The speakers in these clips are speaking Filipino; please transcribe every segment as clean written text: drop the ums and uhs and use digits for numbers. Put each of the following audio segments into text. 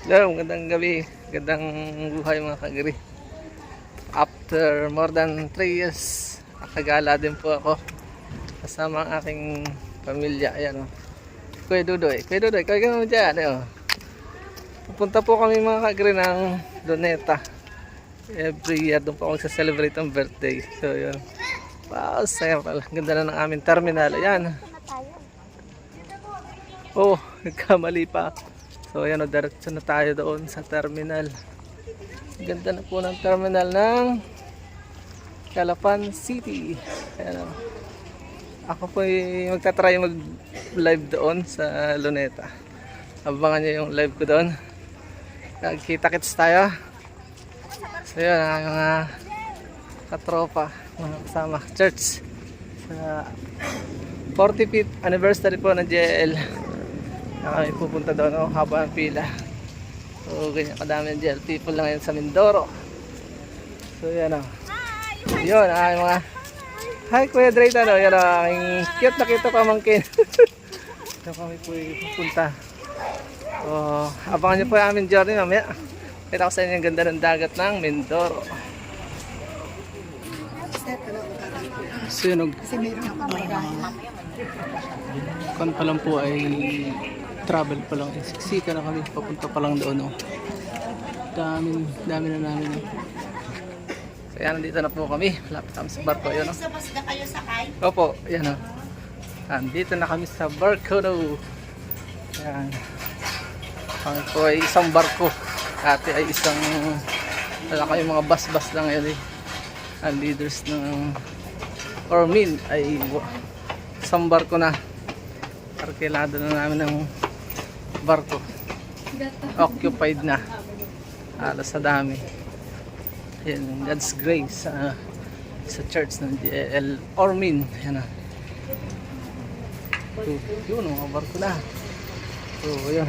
Hello, magandang gabi, magandang buhay mga kagri. After more than 3 years, nakagala din po ako kasama ang aking pamilya. Ayan o. Kuya Dudoy, kaya naman dyan. Ayan, o. Pupunta po kami mga kagri ng Luneta. Every year doon po ako sa-celebrate ang birthday. So yun. Wow, saya pala. Ganda na ng aming terminal. Ayan. Oh, nagkamali pa. So ayan o, diretso na tayo doon sa terminal. Ganda na po ng terminal ng Calapan City. Ayan o. Ako po magta-try mag-live doon sa Luneta. Abangan nyo yung live ko doon. Nagkita-kits tayo. So yun, ang mga katropa, mga kasama, church. Sa 45th anniversary po ng JL. Kami pupunta doon, haba ang pila. So ganyan kadami ng JL people lang yan sa Mindoro. So yan o. Yun ang mga hi Kuya Drayton o. Yan o, ang cute na kita pamangkin. So kami po pupunta. So abangan nyo po yung aming journey mamaya. Kita ko sa inyo yung ganda ng dagat ng Mindoro. Sinog. Kan pa lang po ay travel pa lang. Siksika na kami. Papunta pa lang doon. Oh. Dami na namin. So yan, nandito na po kami. Malapit kami sa barko. Yun, oh. Sabas na kayo sakay? Opo, yan o. Nandito na kami sa barko. Yan. Kami po ay isang barko. Dati ay isang wala kayong mga bus-bus lang yun eh. Ang leaders ng Ormin ay isang barko na. Arkilado na namin ng barko. Occupied na. Alas sa dami. Yan, God's grace sa church ng JL Ormin. Yan na. So, yun, mga barko na. So, yun.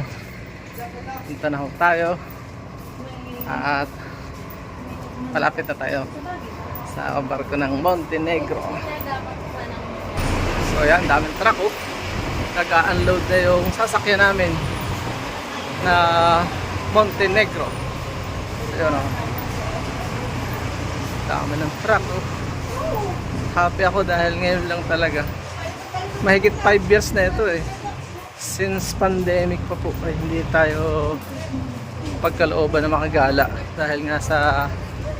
Punta na ho tayo. At malapit na tayo sa barko ng Montenegro. So yan, daming truck oh. Nag-unload na yung sasakyan namin na Montenegro. So yun oh. Dami ng truck oh. Happy ako dahil ngayon lang talaga. Mahigit 5 years na ito eh. Since pandemic pa po ay hindi tayo pagkalooban na makagala dahil nga sa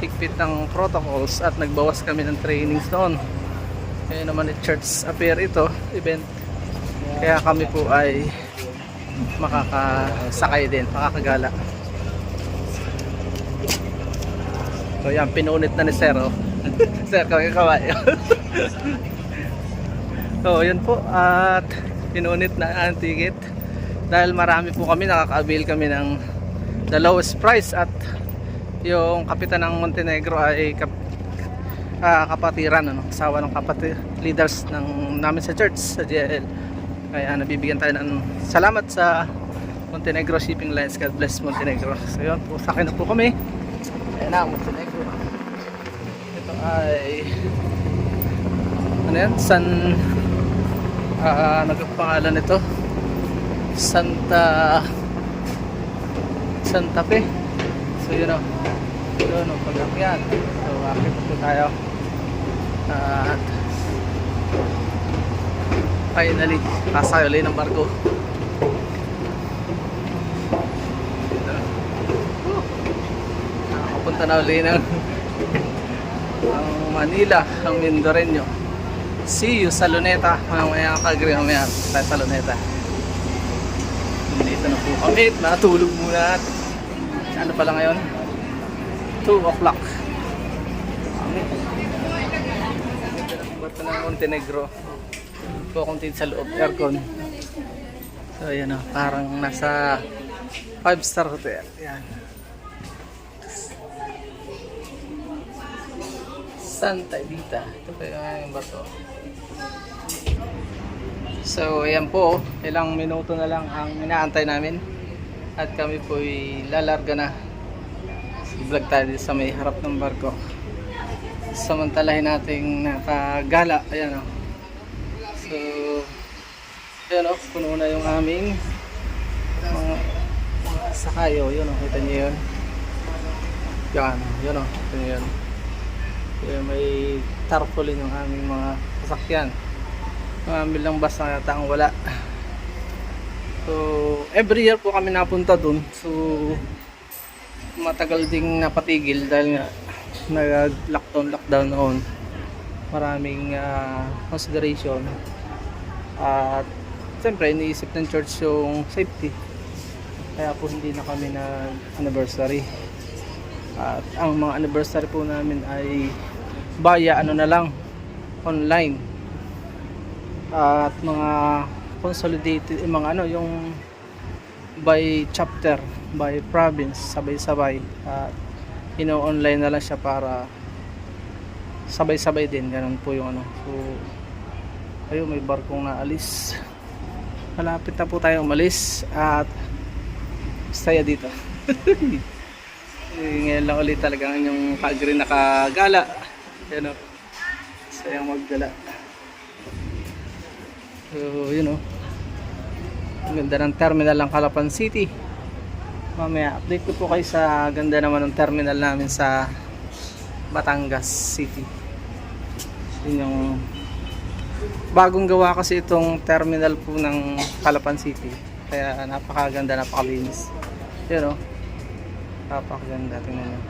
higpit ng protocols at nagbawas kami ng trainings noon. Ngayon naman church affair ito, event. Kaya kami po ay makakasakay din, makakagala. So yan, pinunit na ni Sir oh. Sir, kaway. So yun po, at pinunit na ang ticket dahil marami po kami, nakaka-avail kami ng the lowest price at yung kapitan ng Montenegro ay kapatiran, ano, asawa ng leaders ng namin sa church sa JL. Kaya nabibigyan tayo ng salamat sa Montenegro Shipping Lines. God bless Montenegro. So yun, sakay na po kami. Ayan na, Montenegro. Ito ay ano yan? Nagpangalan nito Santa Fe. So yun o. Yun o, pag-akyat. So akit po tayo. At finally, kasay ulit ng barko. Nakapunta na ulit ng Manila, ang Mindoreño. See you sa Luneta. Mamaya kagri mamaya tayo sa Luneta. Dito na po kami. Natulog muna. Ano pala ngayon? 2 o'clock. Bato ng Montenegro. Po akong tin sa loob. Aircon. So ayan o. Parang nasa 5-star hotel. Ayan. Santa Edita. Ito pa yung bato. So ayan po. Ilang minuto na lang ang inaantay namin. At kami po ay lalarga na. I-vlog tayo sa may harap ng barko. Samantalahin nating nakagala. Ayan o. So, ayan o. Puno na yung aming mga Ay, oh, yun oh, kita niyo yun. Yan, yun oh, kita niyo yun. Kaya may tarpaulin yung aming mga sasakyan. Mga lang bus na yata ang wala. So, every year po kami napunta dun. So, matagal ding napatigil dahil nga nag-lockdown noon. Maraming consideration. At siyempre, iniisip ng church yung safety. Kaya po hindi na kami nag-anniversary. At ang mga anniversary po namin ay via ano na lang, online. At mga consolidated, mga ano, yung by chapter, by province, sabay-sabay. At ino-online na lang siya para sabay-sabay din, ganun po yung ano. So, ayun, may barkong naalis. Malapit na po tayong umalis at saya dito. Ngayon lang ulit talagang yung ka-green nakagala. Yan o, sayang maggala. So yun o, ang ganda ng terminal ng Calapan City. Mamaya update ko po kayo sa ganda naman ng terminal namin sa Batangas City. Yun yung bagong gawa kasi itong terminal po ng Calapan City. Kaya napakaganda, napakalinis. Yun o, napakaganda, tingnan nyo.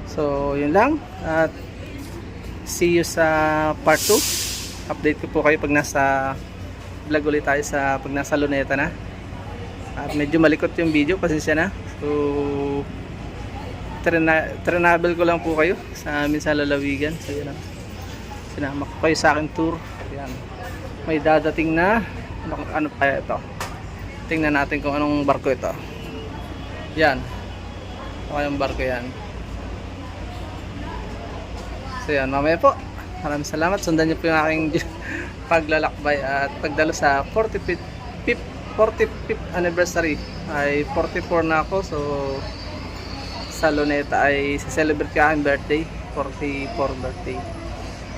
So yun lang, at see you sa part 2. Update ko po kayo pag nasa vlog ulit tayo, sa pag nasa Luneta na. At medyo malikot yung video, pasensya na. So travel ko lang po kayo sa amin sa lalawigan. So yun, sinama ko kayo sa aking tour. Yan, may dadating na ano pa ito. Tingnan natin kung anong barko ito. Yan, yung barko yan. So yan, mamaya po. Maraming salamat. Sundan niyo po yung aking paglalakbay at pagdalo sa 45th anniversary. Ay 44 na ako. So sa Luneta ay celebrate ka aking birthday, 44 birthday.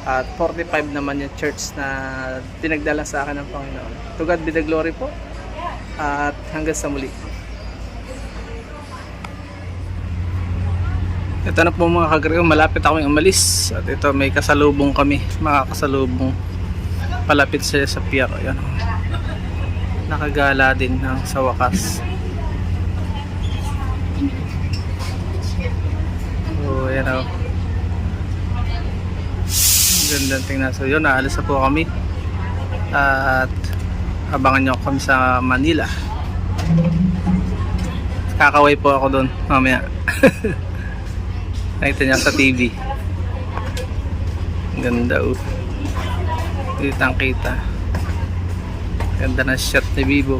At 45 naman yung church na pinagdala sa akin ng Panginoon. To God be the glory po. At hanggang sa muli. Ito na po mga kagriyo, malapit akong umalis. At ito, may kasalubong kami, mga kasalubong. Palapit siya sa pier. Ayan. Nakagala din sa wakas. So ayan o, gandang tingnan. So yun, naalis na po kami. At abangan nyo kami sa Manila. Kakaway po ako doon mamaya. Nakita niya sa TV. Ganda o. Kitang kita. Ganda na shot ni Bibo.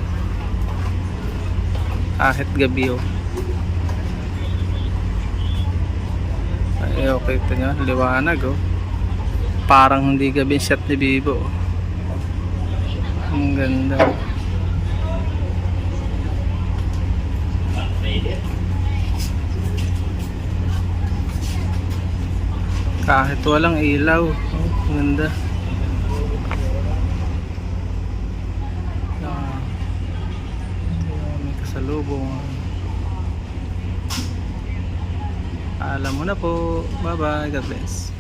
Kahit gabi o. Ay okay, ito nyo, liwanag o. Parang hindi gabi shot ni Bibo. Ang ganda. Kahit walang ilaw, ang ganda. May kasalubong. Alam mo na po. Bye bye, God bless.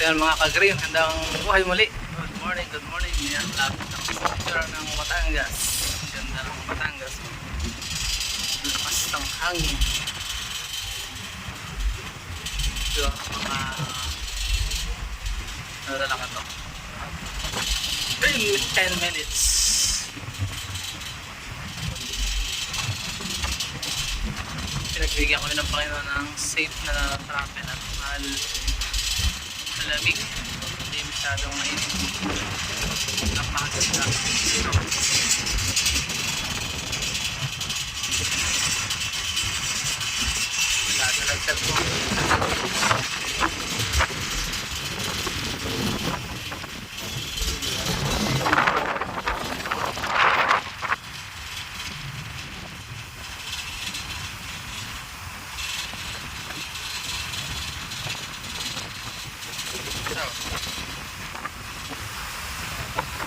Ayan mga kagri, handang buhay muli. Good morning. Yan, lapit na sa picture ng Batangas. Ang ganda ng Batangas. Lakas ng hangin. Ito mga nadala ka to. 10 minutes. Pinagbigyan kami ng Panginoon ng safe na travel at malamig. Hindi masyadong mainit. Napakaganda. Nagdalag po.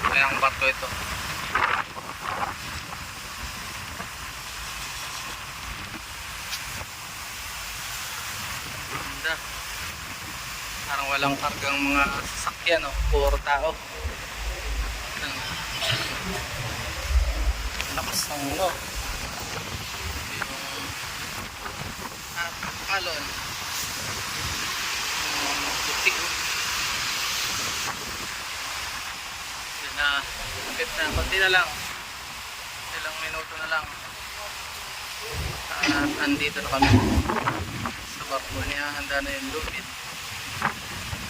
Kaya ang barko ito. kalsada. Parang walang kargang mga sasakyan, oh. Puro tao. Lakas ng ano, yung alon. Puti, oh. Yan na, kapit na, konti na lang. Ilang minuto na lang. At andito na kami sa barko niya. Handa na yung lubid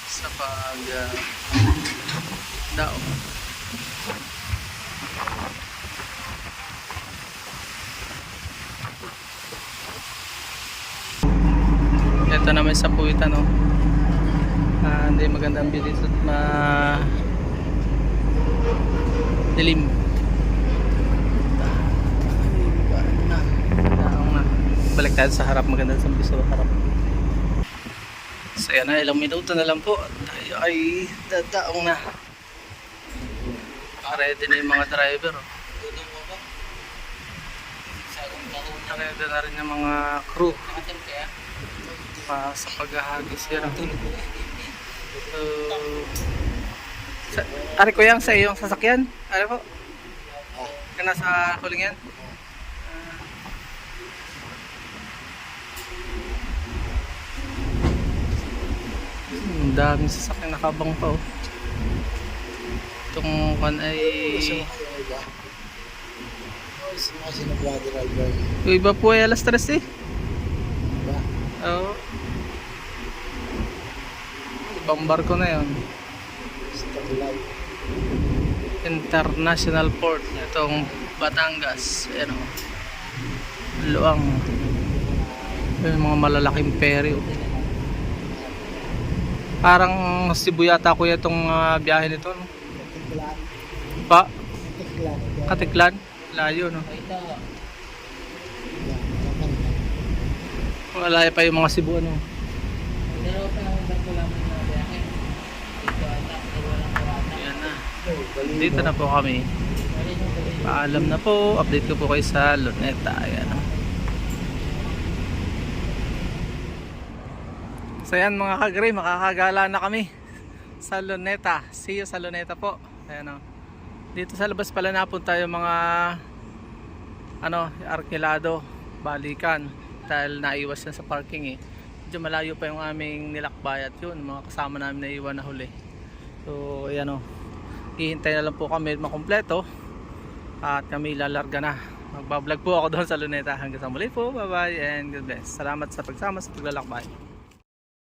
sa pag daong. Ito naman sa puwitan, no? Hindi magandang view dito at dilim. Balik tayo sa harap, maganda sa piso harap. So yan na, ilang minuto na lang po at tayo ay dadaong na. Ready na yung mga driver, oh. Ready na rin yung mga crew sa paghahagis yan. Ari ko yan sa iyong sasakyan? Ano po? Ka nasa huling yan? Ang daming sasakyan nakabang pa, oh. Itong kan ay yung iba po ay alas 3 eh. Oo. Ibang barko na yun. International Port. Itong Batangas. Ayan, oh. Luang. Yung mga malalaking ferry, oh. Parang Cebu yata ko itong biyahe nito, no? Pa? Katiklan? Layo, no? Malayo pa yung mga Cebu, ano? Yan na. Dito na po kami. Paalam na po. Update ko po kayo sa Luneta. Ayan, no? So yan mga kagre, makakagala na kami sa Luneta. See you sa Luneta po. Ayan, o. Dito sa labas pala napunta yung mga arkilado, balikan, dahil naiwas yan sa parking, eh. Medyo malayo pa yung aming nilakbayat yun, mga kasama namin na iwan na huli. So ayan, o. Hihintay na lang po kami makumpleto at kami lalarga na. Magbablog po ako doon sa Luneta. Hanggang sa muli po, bye bye and God bless. Salamat sa pagsama sa paglalakbay.